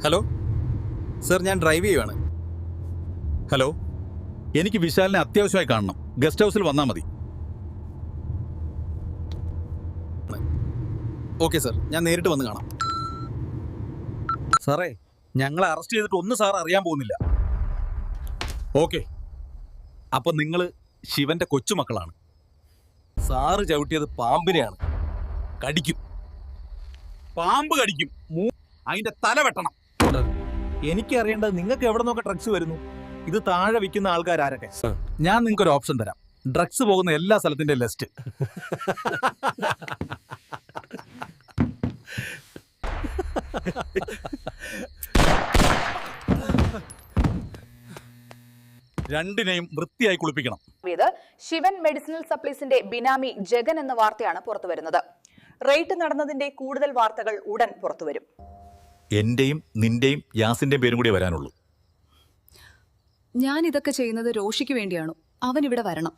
Hello sir, ഞാൻ drive ചെയ്യുവാണ്. Hello, എനിക്ക് വിശാലിനെ അത്യാവശ്യമായി കാണണം. ഗസ്റ്റ് ഹൗസിൽ വന്നാൽ മതി. ഓക്കെ സർ, ഞാൻ നേരിട്ട് വന്ന് കാണാം. സാറേ, ഞങ്ങളെ അറസ്റ്റ് ചെയ്തിട്ട് ഒന്നും സാർ അറിയാൻ പോകുന്നില്ല. ഓക്കെ, അപ്പൊ നിങ്ങൾ ശിവന്റെ കൊച്ചുമക്കളാണ്. സാറ് ചവിട്ടിയത് പാമ്പിനെയാണ്. കടിക്കും, പാമ്പ് കടിക്കും. അതിന്റെ തല വെട്ടണം. എനിക്കറിയേണ്ടത് നിങ്ങൾക്ക് എവിടെ നിന്നൊക്കെ ഡ്രഗ്സ് വരുന്നു. ഇത് താഴെ വിൽക്കുന്ന ആൾക്കാരൊക്കെ. ഞാൻ നിങ്ങൾക്ക് ഒരു ഓപ്ഷൻ തരാം. ഡ്രഗ്സ് പോകുന്ന എല്ലാ സ്ഥലത്തിന്റെ ലിസ്റ്റ്. രണ്ടിനെയും വൃത്തിയായി കുളിപ്പിക്കണം. ശിവൻ മെഡിസിനൽ സപ്ലൈസിന്റെ ബിനാമി ജഗൻ എന്ന വാർത്തയാണ് പുറത്തുവരുന്നത്. റെയ്ഡ് നടന്നതിന്റെ കൂടുതൽ വാർത്തകൾ ഉടൻ പുറത്തുവരും. എന്റെയും നിന്റെയും യാസിന്റെയും പേരും കൂടി വരാനുള്ളൂ. ഞാൻ ഇതൊക്കെ ചെയ്യുന്നത് രോഷിക്ക് വേണ്ടിയാണോ? അവൻ ഇവിടെ വരണം.